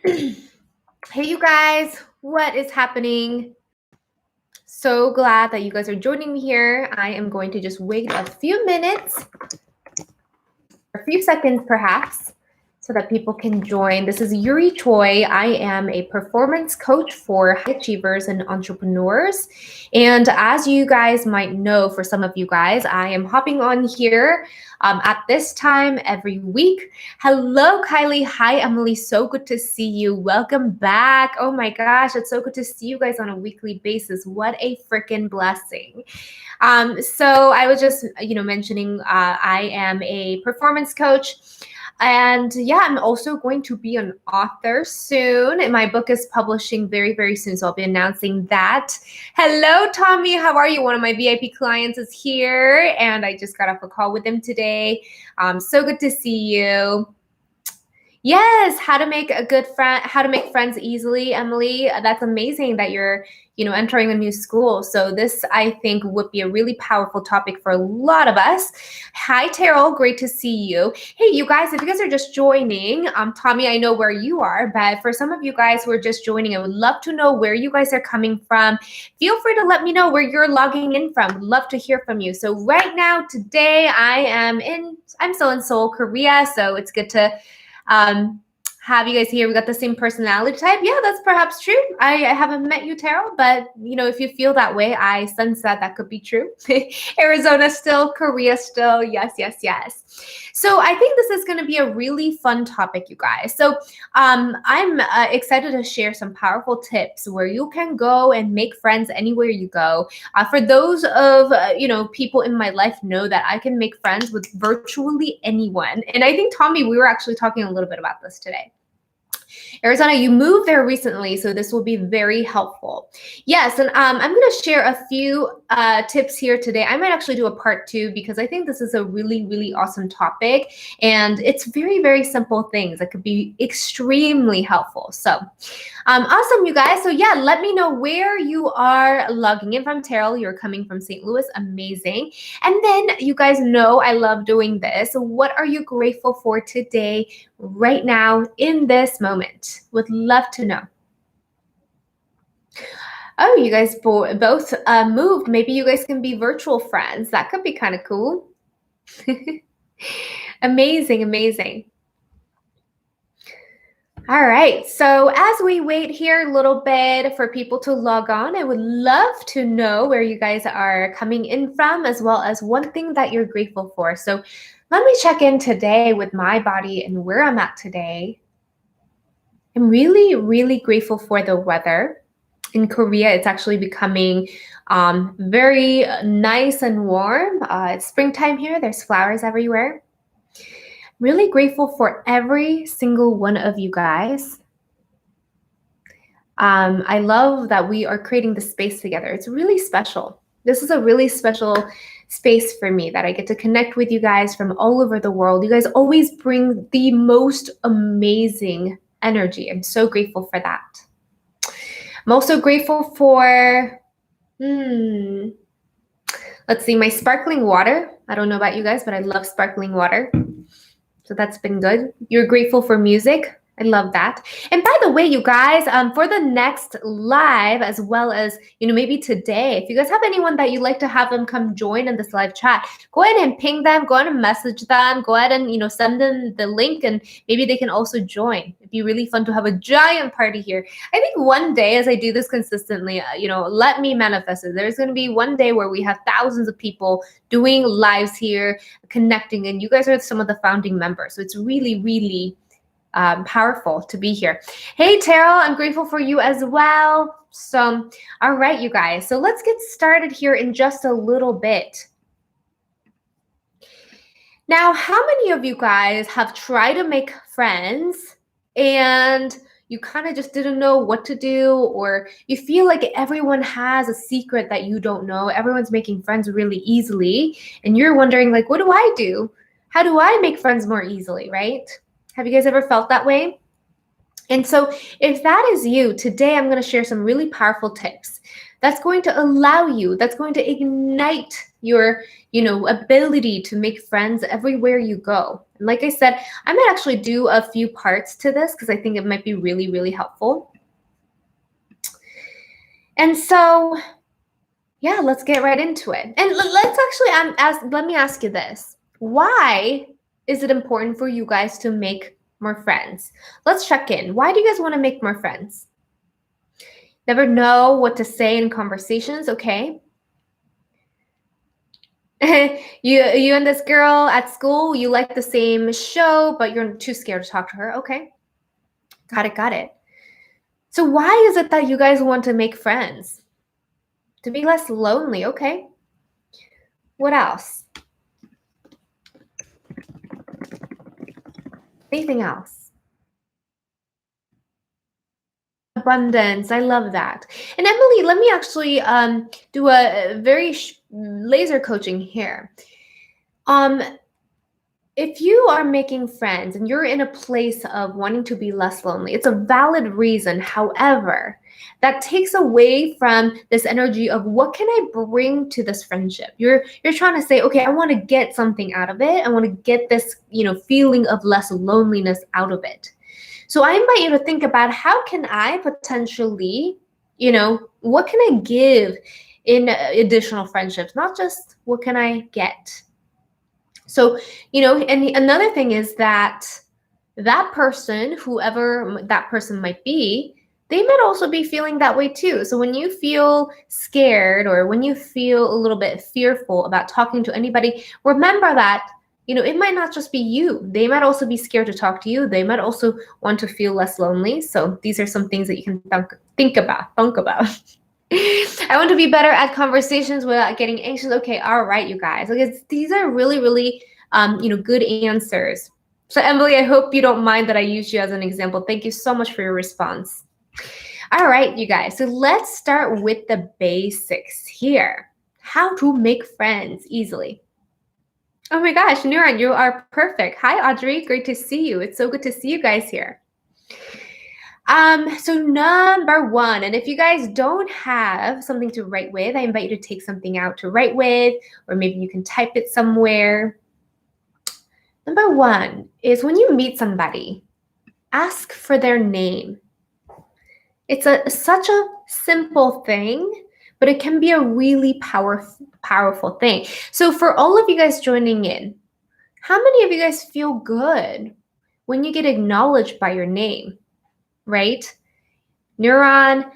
Hey, you guys, what is happening? So glad that you guys are joining me here. I am going to just wait a few minutes, a few seconds perhaps, so that people can join. This is Yuri Choi. I am a performance coach for high achievers and entrepreneurs. And as you guys might know, for some of you guys, I am hopping on here at this time every week. Hello, Kylie. Hi, Emily. So good to see you. Welcome back. Oh my gosh, it's so good to see you guys on a weekly basis. What a freaking blessing. So I was just, mentioning I am a performance coach. And yeah, I'm also going to be an author soon. And my book is publishing very, very soon. So I'll be announcing that. Hello, Tommy. How are you? One of my VIP clients is here. And I just got off a call with him today. So good to see you. Yes, how to make a good friend, how to make friends easily, Emily. That's amazing that you're, entering a new school. So this, I think, would be a really powerful topic for a lot of us. Hi, Terrell. Great to see you. Hey, you guys, if you guys are just joining, Tommy, I know where you are, but for some of you guys who are just joining, I would love to know where you guys are coming from. Feel free to let me know where you're logging in from. Love to hear from you. So right now, today, I'm still in Seoul, Korea. So it's good to have you guys here. We got the same personality type. Yeah, that's perhaps true. I haven't met you, Terrell, but if you feel that way, I sense that could be true. Arizona still, Korea still. Yes, yes, yes. So I think this is going to be a really fun topic, you guys. So I'm excited to share some powerful tips where you can go and make friends anywhere you go. For those of people in my life know that I can make friends with virtually anyone. And I think, Tommy, we were actually talking a little bit about this today. Arizona, you moved there recently, so this will be very helpful. Yes, and I'm going to share a few tips here today. I might actually do a part 2 because I think this is a really, really awesome topic, and it's very, very simple things that could be extremely helpful. So awesome, you guys. So yeah, let me know where you are logging in from. Terrell, you're coming from St. Louis. Amazing. And then you guys know I love doing this. What are you grateful for today, right now, in this moment? Would love to know. Oh, you guys both moved. Maybe you guys can be virtual friends. That could be kind of cool. Amazing, amazing. All right, so as we wait here a little bit for people to log on, I would love to know where you guys are coming in from, as well as one thing that you're grateful for. So let me check in today with my body and where I'm at today. I'm really, really grateful for the weather. In Korea, it's actually becoming very nice and warm. It's springtime here. There's flowers everywhere. Really grateful for every single one of you guys. I love that we are creating the space together. It's really special. This is a really special space for me that I get to connect with you guys from all over the world. You guys always bring the most amazing energy. I'm so grateful for that. I'm also grateful for, let's see, my sparkling water. I don't know about you guys, but I love sparkling water. So that's been good. You're grateful for music. I love that. And by the way, you guys, for the next live, as well as, maybe today, if you guys have anyone that you'd like to have them come join in this live chat, go ahead and ping them, go ahead and message them, go ahead and, send them the link, and maybe they can also join. It'd be really fun to have a giant party here. I think one day, as I do this consistently, let me manifest it. There's going to be one day where we have thousands of people doing lives here, connecting, and you guys are some of the founding members. So it's really, really powerful to be here. Hey, Terrell, I'm grateful for you as well. So, all right, you guys. So let's get started here in just a little bit. Now, how many of you guys have tried to make friends and you kind of just didn't know what to do, or you feel like everyone has a secret that you don't know? Everyone's making friends really easily, and you're wondering, like, what do I do? How do I make friends more easily, right? Have you guys ever felt that way? And so if that is you, today I'm going to share some really powerful tips. That's going to allow you, that's going to ignite your, ability to make friends everywhere you go. And like I said, I might actually do a few parts to this because I think it might be really, really helpful. And so, yeah, let's get right into it. And let's actually let me ask you this. Why is it important for you guys to make more friends? Let's check in. Why do you guys want to make more friends? Never know what to say in conversations, okay? you and this girl at school, you like the same show, but you're too scared to talk to her. Okay. Got it. So why is it that you guys want to make friends? To be less lonely, okay. What else? Anything else? Abundance. I love that. And Emily, let me actually do a very laser coaching here. If you are making friends and you're in a place of wanting to be less lonely, it's a valid reason. However, that takes away from this energy of what can I bring to this friendship? You're trying to say, okay, I want to get something out of it. I want to get this, feeling of less loneliness out of it. So I invite you to think about how can I potentially, what can I give in additional friendships? Not just what can I get? So, and another thing is that person, whoever that person might be, they might also be feeling that way too. So when you feel scared or when you feel a little bit fearful about talking to anybody, remember that, it might not just be you. They might also be scared to talk to you. They might also want to feel less lonely. So these are some things that you can think about. I want to be better at conversations without getting anxious. Okay, all right, you guys. These are really, really, good answers. So Emily, I hope you don't mind that I used you as an example. Thank you so much for your response. All right, you guys. So let's start with the basics here. How to make friends easily. Oh my gosh, Nuran, you are perfect. Hi, Audrey. Great to see you. It's so good to see you guys here. So number one, and if you guys don't have something to write with, I invite you to take something out to write with, or maybe you can type it somewhere. Number one is when you meet somebody, ask for their name. It's such a simple thing, but it can be a really powerful thing. So for all of you guys joining in, how many of you guys feel good when you get acknowledged by your name, right? Neuron,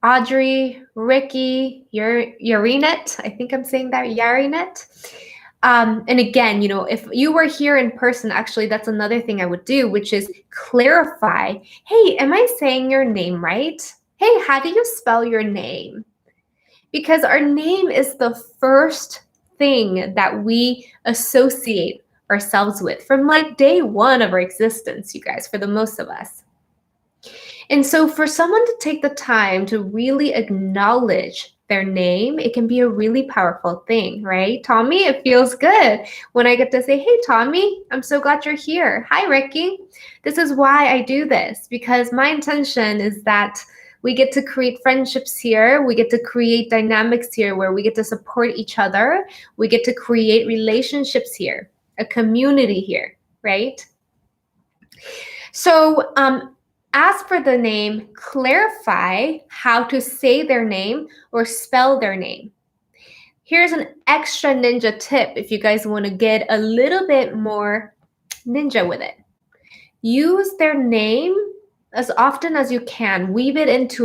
Audrey, Ricky, Yarinet, I think I'm saying that, Yarinet. And again, if you were here in person, actually, that's another thing I would do, which is clarify, hey, am I saying your name right? Hey, how do you spell your name? Because our name is the first thing that we associate ourselves with from like day one of our existence, you guys, for the most of us. And so for someone to take the time to really acknowledge their name, it can be a really powerful thing, right? Tommy, it feels good when I get to say, hey, Tommy, I'm so glad you're here. Hi, Ricky. This is why I do this, because my intention is that we get to create friendships here. We get to create dynamics here where we get to support each other. We get to create relationships here, a community here, right? So, ask for the name, clarify how to say their name or spell their name. Here's an extra ninja tip if you guys want to get a little bit more ninja with it. Use their name as often as you can. Weave it into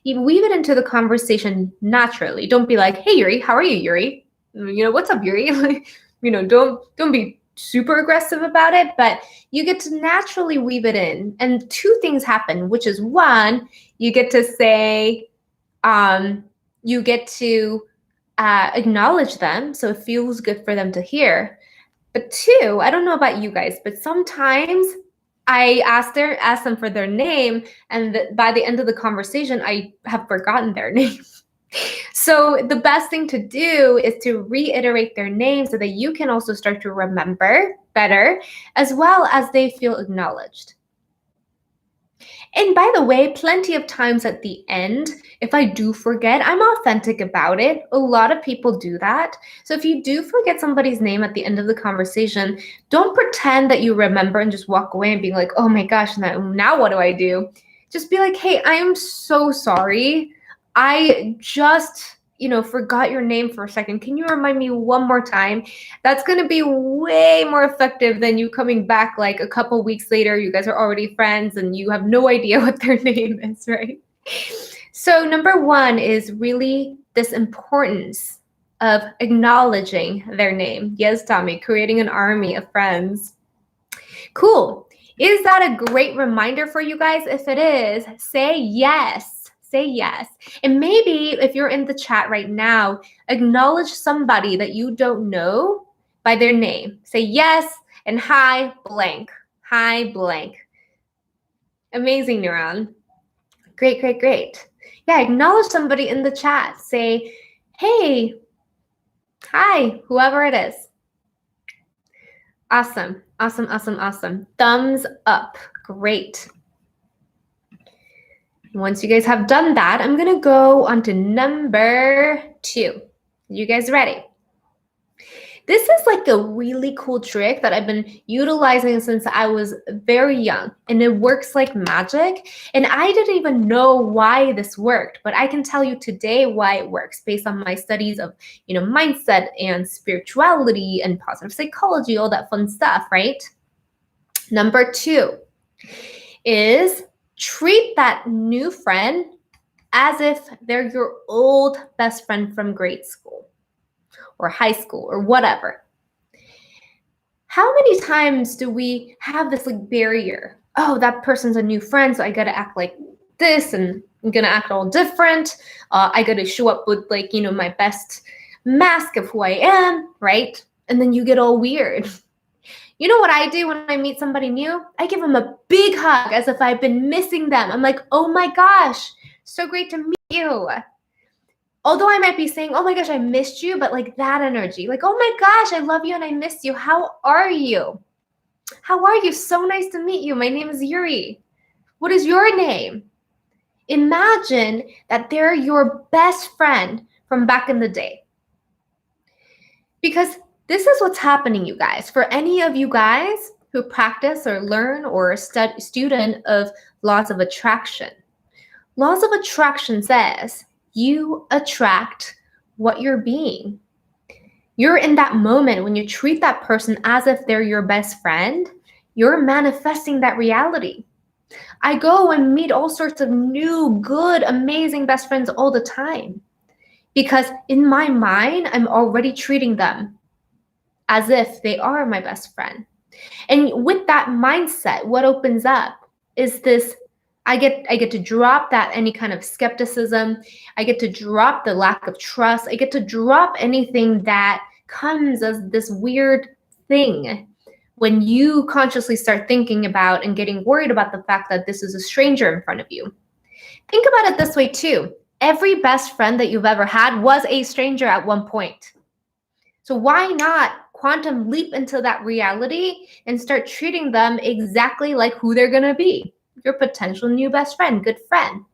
the conversation naturally. Don't be like, hey, Yuri, how are you, Yuri? What's up, Yuri? Don't be super aggressive about it, but you get to naturally weave it in. And two things happen, which is one, you get to say, you get to acknowledge them. So it feels good for them to hear. But two, I don't know about you guys, but sometimes I ask them for their name, and by the end of the conversation, I have forgotten their name. So the best thing to do is to reiterate their name so that you can also start to remember better, as well as they feel acknowledged. And by the way, plenty of times at the end, if I do forget, I'm authentic about it. A lot of people do that. So if you do forget somebody's name at the end of the conversation, don't pretend that you remember and just walk away and being like, oh my gosh, now what do I do? Just be like, hey, I am so sorry. I just, forgot your name for a second. Can you remind me one more time? That's going to be way more effective than you coming back like a couple weeks later. You guys are already friends and you have no idea what their name is, right? So number one is really this importance of acknowledging their name. Yes, Tommy, creating an army of friends. Cool. Is that a great reminder for you guys? If it is, say yes. Say yes. And maybe if you're in the chat right now, acknowledge somebody that you don't know by their name. Say yes and hi blank. Hi blank. Amazing, Neuron. Great, great, great. Yeah, acknowledge somebody in the chat. Say, hey, hi, whoever it is. Awesome, awesome, awesome, awesome. Thumbs up. Great. Once you guys have done that, I'm going to go on to number 2. You guys ready? This is like a really cool trick that I've been utilizing since I was very young, and it works like magic. And I didn't even know why this worked, but I can tell you today why it works based on my studies of, mindset and spirituality and positive psychology, all that fun stuff, right? Number 2 is treat that new friend as if they're your old best friend from grade school or high school or whatever. How many times do we have this like barrier? Oh, that person's a new friend, so I gotta act like this and I'm gonna act all different. I gotta show up with like, my best mask of who I am, right? And then you get all weird. You know what I do when I meet somebody new? I give them a big hug as if I've been missing them. I'm like, oh my gosh, so great to meet you. Although I might be saying, oh my gosh, I missed you, but like that energy, like, oh my gosh, I love you and I miss you. How are you? How are you? So nice to meet you. My name is Yuri. What is your name? Imagine that they're your best friend from back in the day. Because this is what's happening, you guys. For any of you guys who practice or learn or student of laws of attraction, laws of attraction says you attract what you're being. You're in that moment when you treat that person as if they're your best friend, you're manifesting that reality. I go and meet all sorts of new, good, amazing best friends all the time because in my mind, I'm already treating them as if they are my best friend. And with that mindset, what opens up is this, I get to drop that any kind of skepticism. I get to drop the lack of trust. I get to drop anything that comes as this weird thing when you consciously start thinking about and getting worried about the fact that this is a stranger in front of you. Think about it this way too. Every best friend that you've ever had was a stranger at one point. So why not quantum leap into that reality and start treating them exactly like who they're going to be, your potential new best friend, good friend.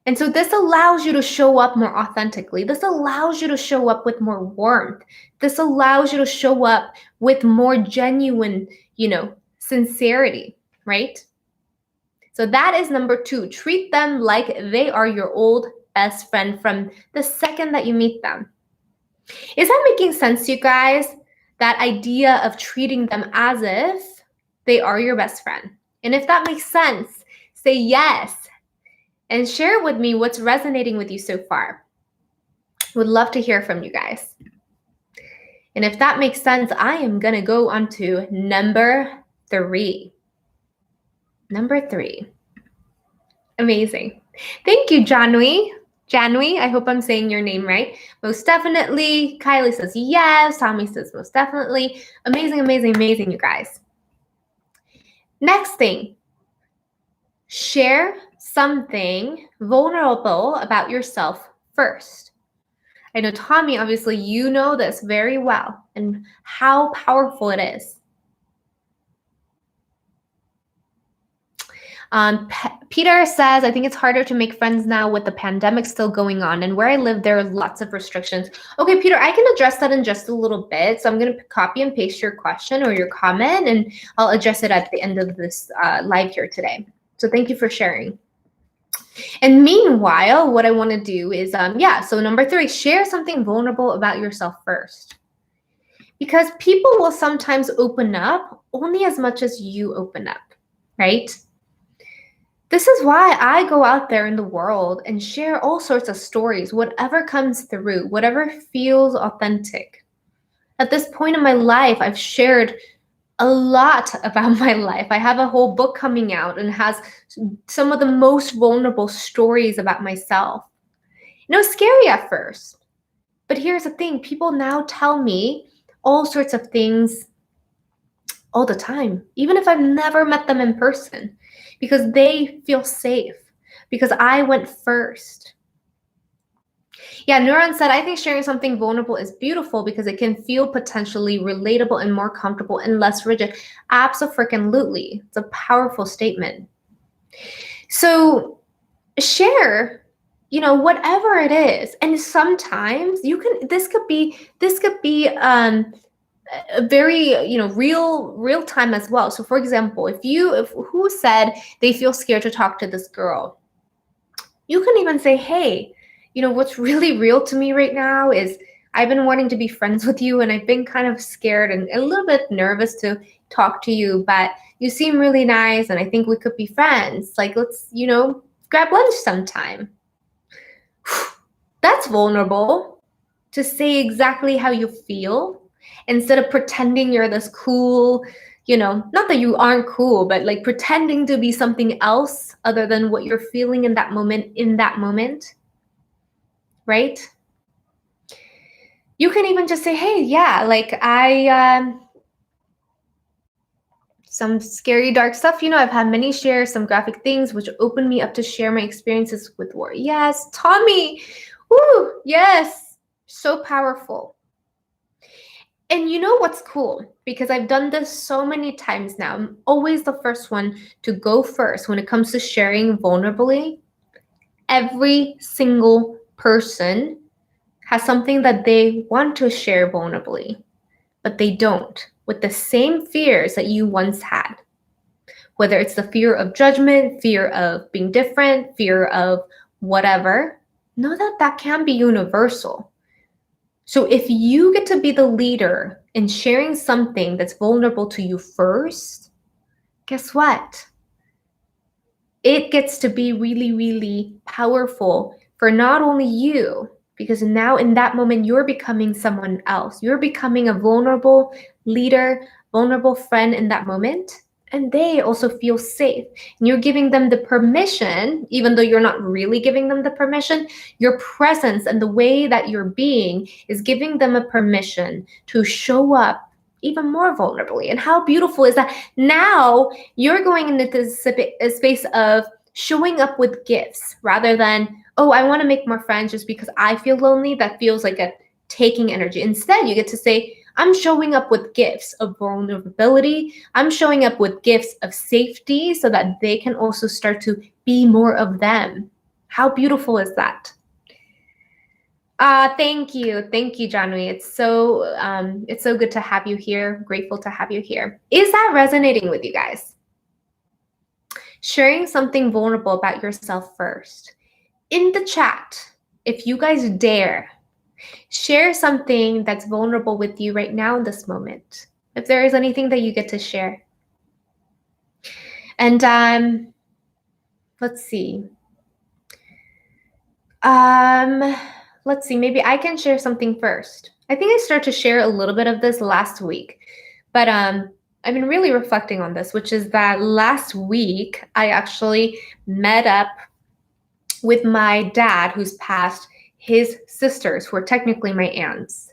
And so this allows you to show up more authentically. This allows you to show up with more warmth. This allows you to show up with more genuine, sincerity, right? So that is number 2. Treat them like they are your old best friend from the second that you meet them. Is that making sense to you guys? That idea of treating them as if they are your best friend. And if that makes sense, say yes and share with me what's resonating with you so far. Would love to hear from you guys. And if that makes sense, I am going to go on to number 3. Number 3. Amazing. Thank you, Janwi. Janwi, I hope I'm saying your name right. Most definitely. Kylie says yes. Tommy says most definitely. Amazing, amazing, amazing, you guys. Next thing, share something vulnerable about yourself first. I know, Tommy, obviously, you know this very well and how powerful it is. Peter says, I think it's harder to make friends now with the pandemic still going on. And where I live, there are lots of restrictions. Okay, Peter, I can address that in just a little bit. So I'm going to copy and paste your question or your comment, and I'll address it at the end of this live here today. So thank you for sharing. And meanwhile, what I want to do is, so number 3, share something vulnerable about yourself first. Because people will sometimes open up only as much as you open up, right? This is why I go out there in the world and share all sorts of stories, whatever comes through, whatever feels authentic. At this point in my life, I've shared a lot about my life. I have a whole book coming out and has some of the most vulnerable stories about myself. It was scary at first, but here's the thing. People now tell me all sorts of things all the time, even if I've never met them in person, because they feel safe, because I went first. Yeah, Neuron said, I think sharing something vulnerable is beautiful because it can feel potentially relatable and more comfortable and less rigid. Abso-freaking-lutely. It's a powerful statement. So share, whatever it is. And sometimes this could be a very real time as well. So for example, if who said they feel scared to talk to this girl, you can even say, hey, what's really real to me right now is I've been wanting to be friends with you, and I've been kind of scared and a little bit nervous to talk to you, but you seem really nice and I think we could be friends. Like, let's grab lunch sometime. That's vulnerable, to say exactly how you feel instead of pretending you're this cool, not that you aren't cool, but like pretending to be something else other than what you're feeling in that moment, right? You can even just say, hey, yeah, like some scary, dark stuff. I've had many shares, some graphic things, which opened me up to share my experiences with war. Yes, Tommy. Woo, yes, so powerful. And you know what's cool? Because I've done this so many times now. I'm always the first one to go first when it comes to sharing vulnerably. Every single person has something that they want to share vulnerably, but they don't, with the same fears that you once had. Whether it's the fear of judgment, fear of being different, fear of whatever, know that that can be universal. So if you get to be the leader in sharing something that's vulnerable to you first, guess what? It gets to be really, really powerful for not only you, because now in that moment, you're becoming someone else. You're becoming a vulnerable leader, vulnerable friend in that moment. And they also feel safe. And you're giving them the permission, even though you're not really giving them the permission, your presence and the way that you're being is giving them a permission to show up even more vulnerably. And how beautiful is that? Now you're going into this space of showing up with gifts rather than, oh, I want to make more friends just because I feel lonely. That feels like a taking energy. Instead, you get to say, I'm showing up with gifts of vulnerability. I'm showing up with gifts of safety so that they can also start to be more of them. How beautiful is that? Thank you, Janui. It's so good to have you here. Grateful to have you here. Is that resonating with you guys? Sharing something vulnerable about yourself first. In the chat, if you guys dare, share something that's vulnerable with you right now in this moment. If there is anything that you get to share. And let's see. Let's see, maybe I can share something first. I think I started to share a little bit of this last week, but I've been really reflecting on this, which is that last week I actually met up with my dad, who's passed, his sisters, who are technically my aunts.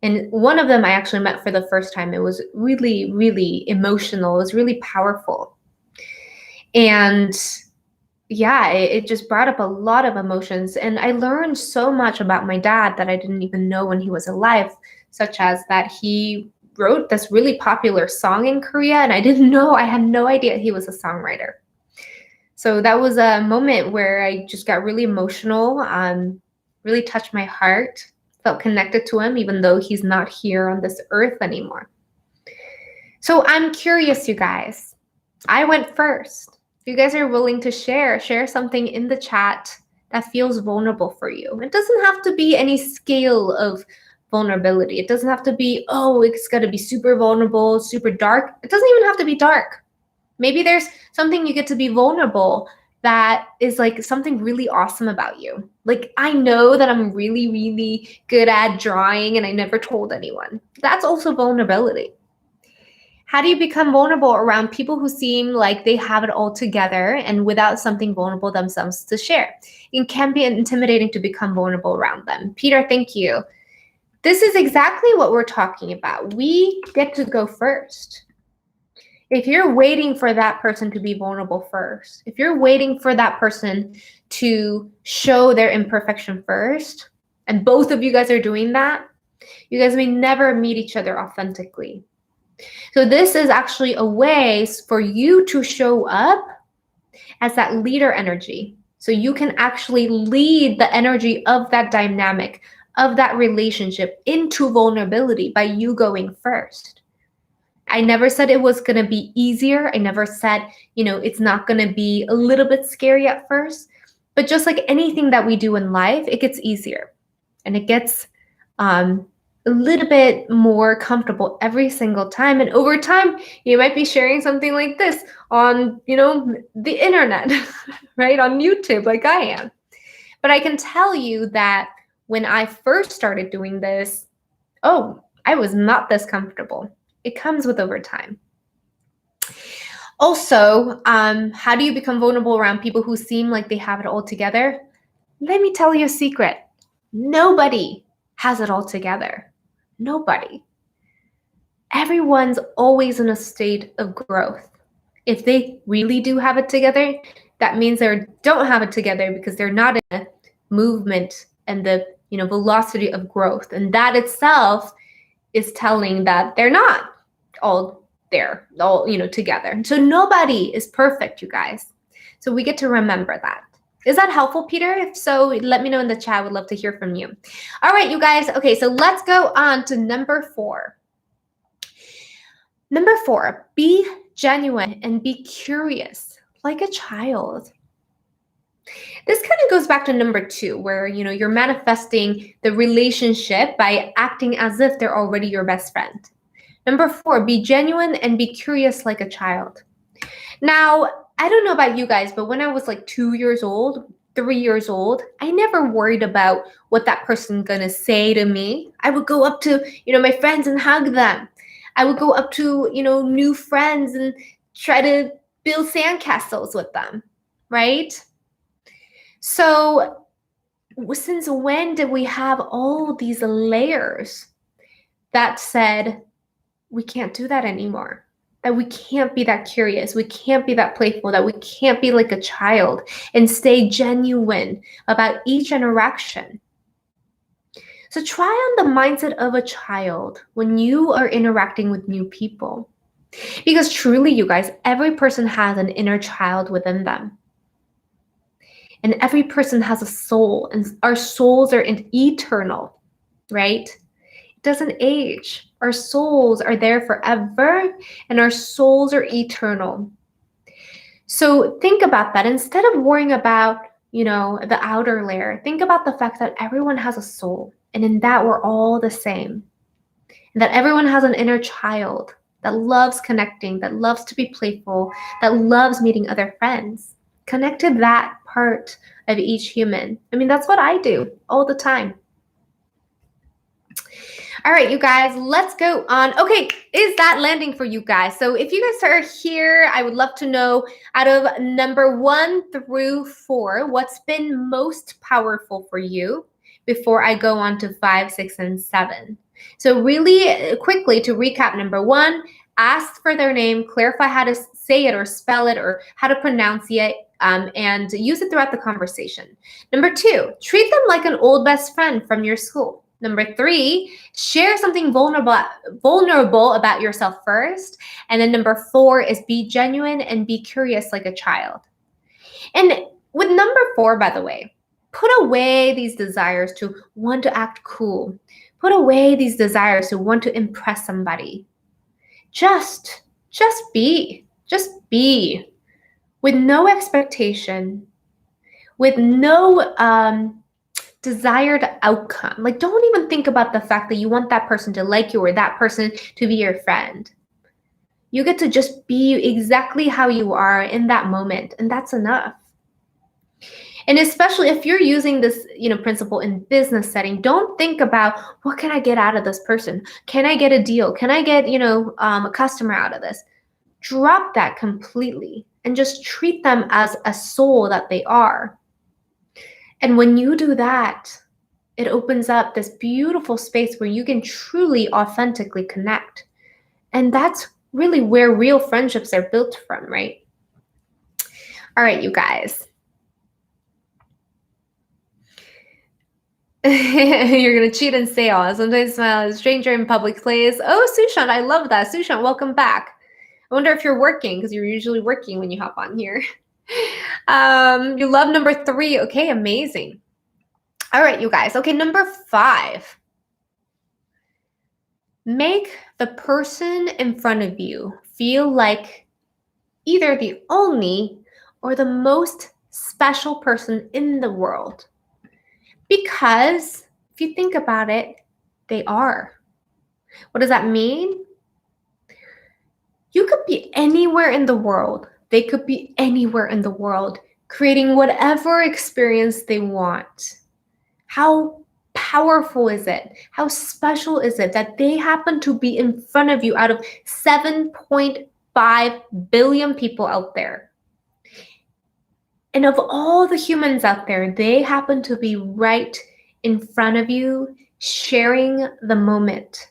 And one of them I actually met for the first time. It was really, really emotional. It was really powerful. And yeah, it just brought up a lot of emotions. And I learned so much about my dad that I didn't even know when he was alive, such as that he wrote this really popular song in Korea. And I had no idea he was a songwriter. So that was a moment where I just got really emotional, really touched my heart, felt connected to him, even though he's not here on this earth anymore. So I'm curious, you guys. I went first. If you guys are willing to share something in the chat that feels vulnerable for you. It doesn't have to be any scale of vulnerability. It doesn't have to be, oh, it's got to be super vulnerable, super dark. It doesn't even have to be dark. Maybe there's something you get to be vulnerable that is like something really awesome about you. Like, I know that I'm really, really good at drawing and I never told anyone. That's also vulnerability. How do you become vulnerable around people who seem like they have it all together and without something vulnerable themselves to share? It can be intimidating to become vulnerable around them. Peter, thank you. This is exactly what we're talking about. We get to go first. If you're waiting for that person to be vulnerable first, if you're waiting for that person to show their imperfection first, and both of you guys are doing that, you guys may never meet each other authentically. So this is actually a way for you to show up as that leader energy. So you can actually lead the energy of that dynamic, of that relationship into vulnerability by you going first. I never said it was going to be easier. I never said, it's not going to be a little bit scary at first. But just like anything that we do in life, it gets easier. And it gets a little bit more comfortable every single time. And over time, you might be sharing something like this on, the internet, right? On YouTube, like I am. But I can tell you that when I first started doing this, I was not this comfortable. It comes with over time. Also, how do you become vulnerable around people who seem like they have it all together? Let me tell you a secret. Nobody has it all together. Nobody. Everyone's always in a state of growth. If they really do have it together, that means they don't have it together because they're not in a movement and the velocity of growth. And that itself is telling that they're not all there, all together. So nobody is perfect, you guys. So we get to remember that. Is that helpful, Peter? If so, let me know in the chat. I would love to hear from you. All right, you guys. Okay, so let's go on to number 4. Number 4, be genuine and be curious like a child. This kind of goes back to number 2, where you're manifesting the relationship by acting as if they're already your best friend. Number 4, be genuine and be curious like a child. Now, I don't know about you guys, but when I was like 2 years old, 3 years old, I never worried about what that person's gonna say to me. I would go up to, my friends and hug them. I would go up to, new friends and try to build sandcastles with them, right? So since when did we have all these layers that said we can't do that anymore? That we can't be that curious, we can't be that playful, that we can't be like a child and stay genuine about each interaction. So try on the mindset of a child when you are interacting with new people. Because truly, you guys, every person has an inner child within them. And every person has a soul, and our souls are eternal, right? It doesn't age. Our souls are there forever, and our souls are eternal. So think about that. Instead of worrying about, the outer layer, think about the fact that everyone has a soul, and in that we're all the same. And that everyone has an inner child that loves connecting, that loves to be playful, that loves meeting other friends. Connect to that part of each human. I mean, that's what I do all the time. All right, you guys, let's go on. Okay, is that landing for you guys? So if you guys are here, I would love to know out of number 1 through 4, what's been most powerful for you before I go on to 5, 6, and 7. So really quickly to recap, number 1, ask for their name, clarify how to say it or spell it or how to pronounce it, and use it throughout the conversation. Number 2, treat them like an old best friend from your school. Number 3, share something vulnerable about yourself first. And then number 4 is be genuine and be curious like a child. And with number 4, by the way, put away these desires to want to act cool. Put away these desires to want to impress somebody. Just be. Just be. With no expectation, with no desired outcome. Like, don't even think about the fact that you want that person to like you or that person to be your friend. You get to just be exactly how you are in that moment, and that's enough. And especially if you're using this, principle in business setting, don't think about what can I get out of this person? Can I get a deal? Can I get, a customer out of this? Drop that completely and just treat them as a soul that they are. And when you do that, it opens up this beautiful space where you can truly, authentically connect. And that's really where real friendships are built from, right? All right, you guys. You're going to cheat and say, oh, sometimes smile at a stranger in public place. Oh, Sushan, I love that. Sushan, welcome back. I wonder if you're working, because you're usually working when you hop on here. You love number 3. Okay, amazing. All right, you guys. Okay, number 5. Make the person in front of you feel like either the only or the most special person in the world. Because if you think about it, they are. What does that mean? You could be anywhere in the world. They could be anywhere in the world, creating whatever experience they want. How powerful is it? How special is it that they happen to be in front of you out of 7.5 billion people out there? And of all the humans out there, they happen to be right in front of you, sharing the moment,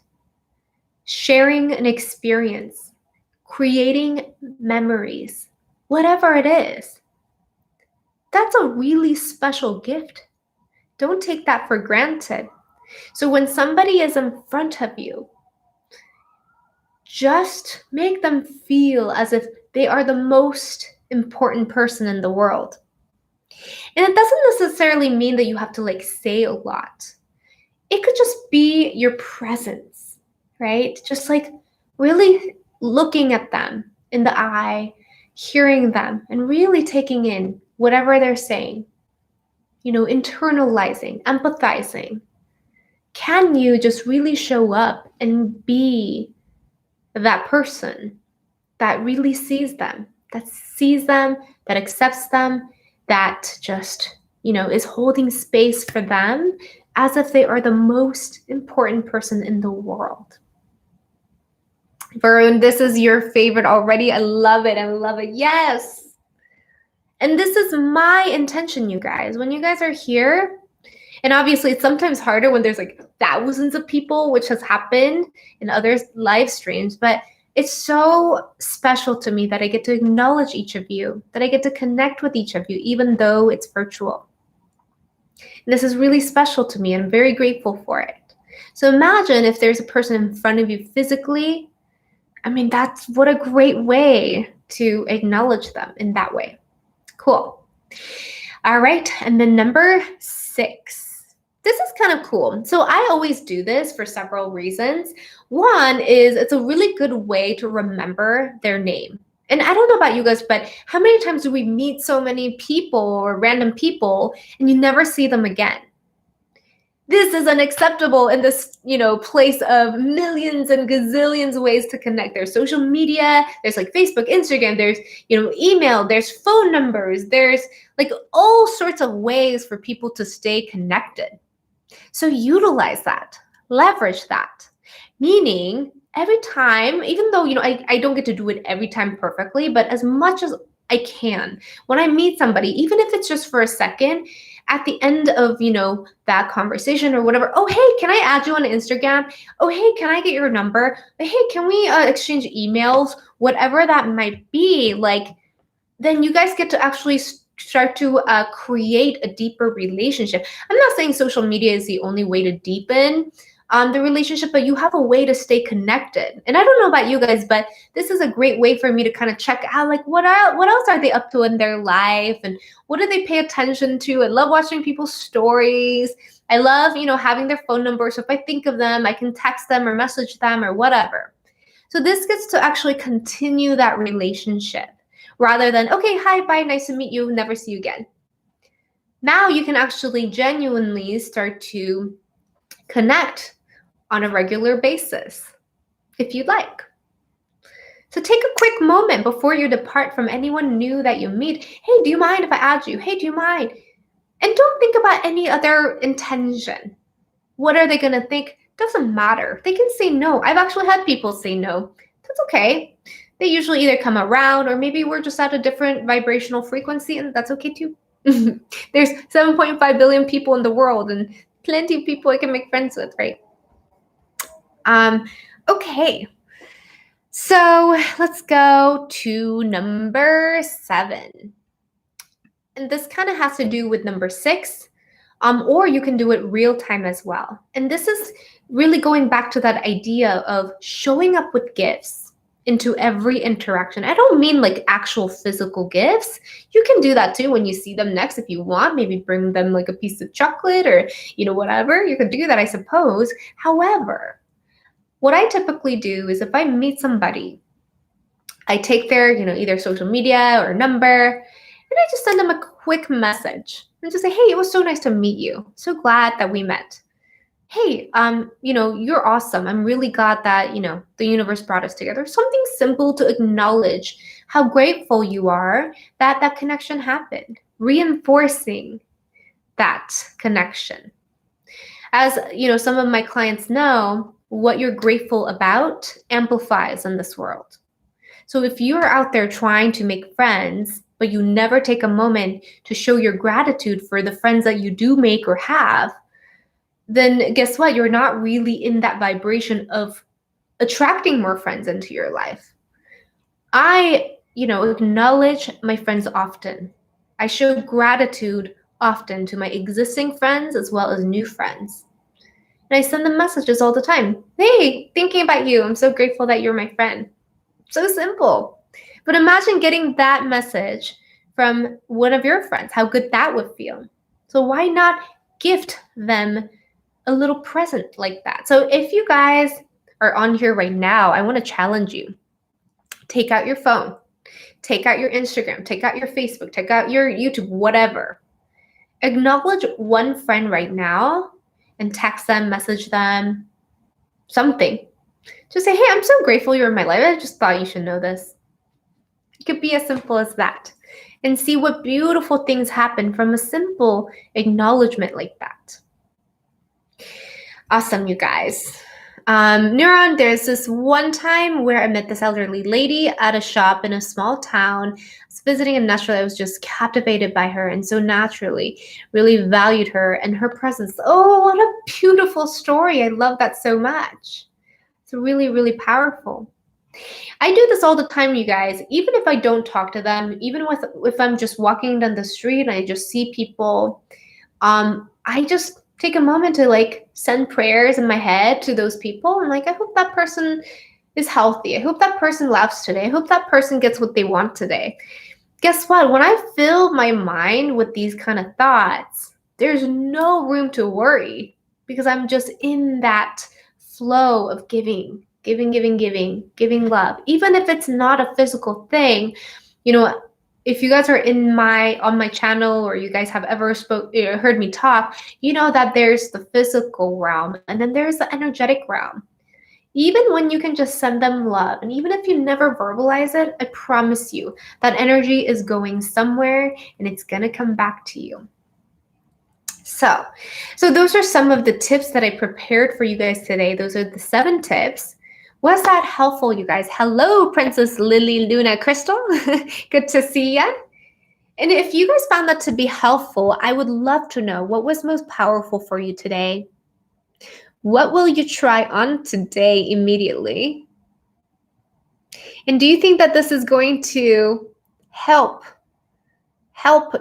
sharing an experience, creating memories, whatever it is. That's a really special gift. Don't take that for granted. So when somebody is in front of you, just make them feel as if they are the most important person in the world. And it doesn't necessarily mean that you have to say a lot. It could just be your presence, right? Just really looking at them in the eye, hearing them, and really taking in whatever they're saying, internalizing, empathizing. Can you just really show up and be that person that really sees them, that accepts them, that just, is holding space for them as if they are the most important person in the world? Varun, this is your favorite already. I love it. I love it. Yes. And this is my intention, you guys. When you guys are here, and obviously it's sometimes harder when there's thousands of people, which has happened in other live streams, but it's so special to me that I get to acknowledge each of you, that I get to connect with each of you, even though it's virtual. And this is really special to me, and I'm very grateful for it. So imagine if there's a person in front of you physically. I mean, that's what a great way to acknowledge them in that way. Cool. All right, and then number 6. This is kind of cool. So I always do this for several reasons. One is it's a really good way to remember their name. And I don't know about you guys, but how many times do we meet so many people or random people and you never see them again? This is unacceptable in this, place of millions and gazillions ways to connect. There's social media, there's Facebook, Instagram, there's, email, there's phone numbers, there's all sorts of ways for people to stay connected. So utilize that, leverage that, meaning every time, even though, I don't get to do it every time perfectly, but as much as I can, when I meet somebody, even if it's just for a second, at the end of, that conversation or whatever, oh, hey, can I add you on Instagram? Oh, hey, can I get your number? Hey, can we exchange emails? Whatever that might be, then you guys get to actually start to create a deeper relationship. I'm not saying social media is the only way to deepen the relationship, but you have a way to stay connected. And I don't know about you guys, but this is a great way for me to kind of check out, like, what else are they up to in their life, and what do they pay attention to? I love watching people's stories. I love, having their phone number. So if I think of them, I can text them or message them or whatever. So this gets to actually continue that relationship rather than, okay, hi, bye, nice to meet you, never see you again. Now you can actually genuinely start to connect on a regular basis if you'd like. So take a quick moment before you depart from anyone new that you meet. Hey, do you mind if I add you? Hey, do you mind? And don't think about any other intention. What are they going to think? Doesn't matter. They can say no. I've actually had people say no. That's okay. They usually either come around or maybe we're just at a different vibrational frequency, and that's okay too. There's 7.5 billion people in the world and plenty of people I can make friends with, right? Okay. So let's go to number 7. And this kind of has to do with number 6. Or you can do it real time as well. And this is really going back to that idea of showing up with gifts into every interaction. I don't mean like actual physical gifts. You can do that too when you see them next if you want. Maybe bring them like a piece of chocolate or, whatever. You could do that, I suppose. However, what I typically do is if I meet somebody, I take their, either social media or number, and I just send them a quick message and just say, hey, it was so nice to meet you. So glad that we met. Hey, you're awesome. I'm really glad that, the universe brought us together. Something simple to acknowledge how grateful you are that that connection happened, reinforcing that connection. As, some of my clients know, what you're grateful about amplifies in this world. So if you're out there trying to make friends, but you never take a moment to show your gratitude for the friends that you do make or have, then guess what? You're not really in that vibration of attracting more friends into your life. I, acknowledge my friends often. I show gratitude often to my existing friends as well as new friends. And I send them messages all the time. Hey, thinking about you. I'm so grateful that you're my friend. So simple. But imagine getting that message from one of your friends, how good that would feel. So why not gift them a little present like that? So if you guys are on here right now, I want to challenge you. Take out your phone, take out your Instagram, take out your Facebook, take out your YouTube, whatever. Acknowledge one friend right now and text them, message them, something. Just say, hey, I'm so grateful you're in my life. I just thought you should know this. It could be as simple as that. And see what beautiful things happen from a simple acknowledgement like that. Awesome, you guys. Neuron, there's this one time where I met this elderly lady at a shop in a small town. I was visiting, and naturally I was just captivated by her, and so naturally really valued her and her presence. Oh, what a beautiful story. I love that so much. It's really, really powerful. I do this all the time, you guys. Even if I don't talk to them, even if I'm just walking down the street and I just see people, I just take a moment to send prayers in my head to those people. And I hope that person is healthy. I hope that person laughs today. I hope that person gets what they want today. Guess what? When I fill my mind with these kind of thoughts, there's no room to worry because I'm just in that flow of giving love. Even if it's not a physical thing, if you guys are on my channel or you guys have ever heard me talk, you know that there's the physical realm and then there's the energetic realm. Even when you can just send them love, and even if you never verbalize it, I promise you that energy is going somewhere and it's going to come back to you. So those are some of the tips that I prepared for you guys today. Those are the 7 tips. Was that helpful, you guys? Hello, Princess Lily Luna Crystal. Good to see ya. And if you guys found that to be helpful, I would love to know what was most powerful for you today. What will you try on today immediately? And do you think that this is going to help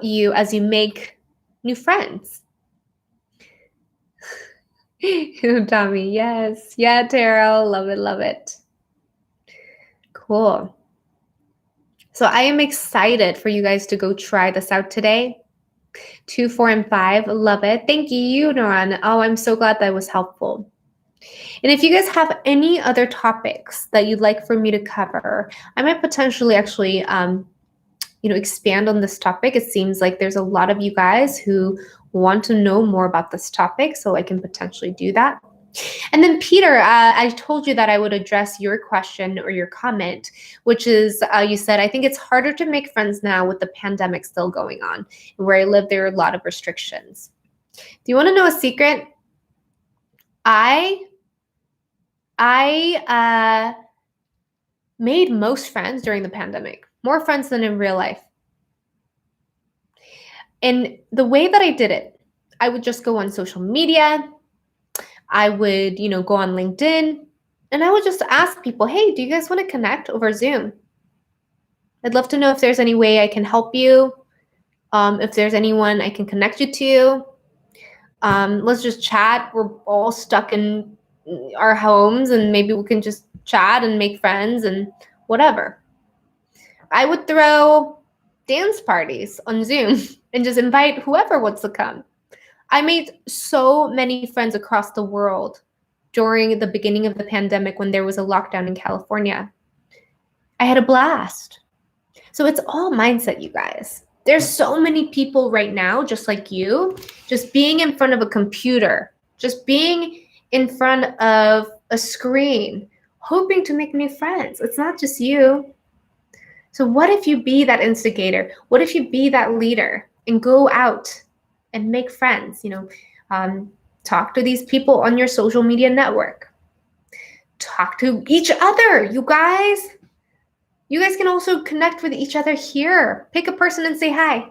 you as you make new friends? Tommy, yes. Yeah, Terrell, love it, love it. Cool. So I am excited for you guys to go try this out today. 2, 4, and 5, love it. Thank you, Noran. Oh, I'm so glad that was helpful. And if you guys have any other topics that you'd like for me to cover, I might potentially actually expand on this topic. It seems like there's a lot of you guys who want to know more about this topic, so I can potentially do that. And then Peter, I told you that I would address your question or your comment, which is you said, I think it's harder to make friends now with the pandemic still going on. Where I live, there are a lot of restrictions. Do you want to know a secret? I made most friends during the pandemic, more friends than in real life. And the way that I did it, I would just go on social media. I would, go on LinkedIn, and I would just ask people, hey, do you guys want to connect over Zoom? I'd love to know if there's any way I can help you, if there's anyone I can connect you to. Let's just chat. We're all stuck in our homes, and maybe we can just chat and make friends and whatever. I would throw dance parties on Zoom and just invite whoever wants to come. I made so many friends across the world during the beginning of the pandemic when there was a lockdown in California. I had a blast. So it's all mindset, you guys. There's so many people right now, just like you, just being in front of a computer, just being in front of a screen, hoping to make new friends. It's not just you. So what if you be that instigator? What if you be that leader and go out and make friends? Talk to these people on your social media network. Talk to each other, you guys. You guys can also connect with each other here. Pick a person and say hi.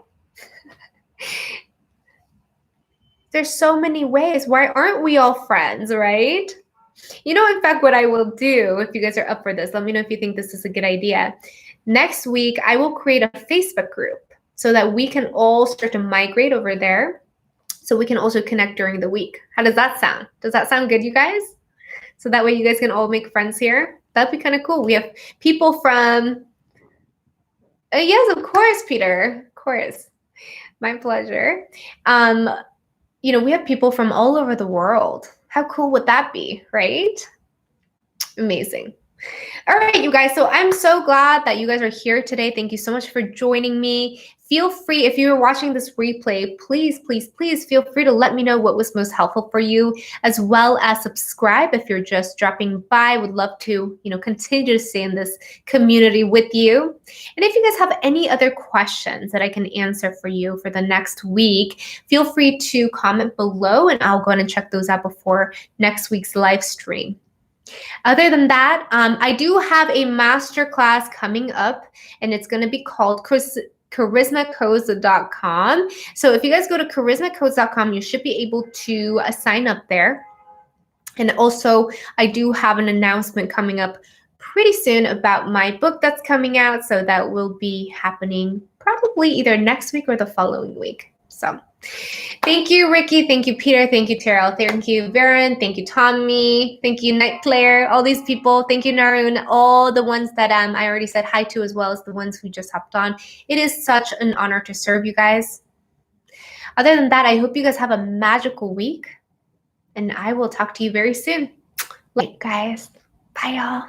There's so many ways. Why aren't we all friends, right? In fact, what I will do, if you guys are up for this, let me know if you think this is a good idea. Next week, I will create a Facebook group so that we can all start to migrate over there, so we can also connect during the week. How does that sound? Does that sound good, you guys? So that way you guys can all make friends here. That'd be kind of cool. We have people from, yes, of course, Peter, of course. My pleasure. We have people from all over the world. How cool would that be, right? Amazing. All right, you guys. So I'm so glad that you guys are here today. Thank you so much for joining me. Feel free, if you're watching this replay, please, please, please feel free to let me know what was most helpful for you, as well as subscribe if you're just dropping by. Would love to, continue to stay in this community with you. And if you guys have any other questions that I can answer for you for the next week, feel free to comment below, and I'll go ahead and check those out before next week's live stream. Other than that, I do have a masterclass coming up, and it's going to be called charismacodes.com. So if you guys go to charismacodes.com, you should be able to sign up there. And also, I do have an announcement coming up pretty soon about my book that's coming out. So that will be happening probably either next week or the following week. So thank you, Ricky. Thank you, Peter. Thank you, Terrell. Thank you, Varen. Thank you, Tommy. Thank you, Night Claire. All these people. Thank you, Narun. All the ones that I already said hi to, as well as the ones who just hopped on. It is such an honor to serve you guys. Other than that, I hope you guys have a magical week, and I will talk to you very soon. Guys. Bye, y'all.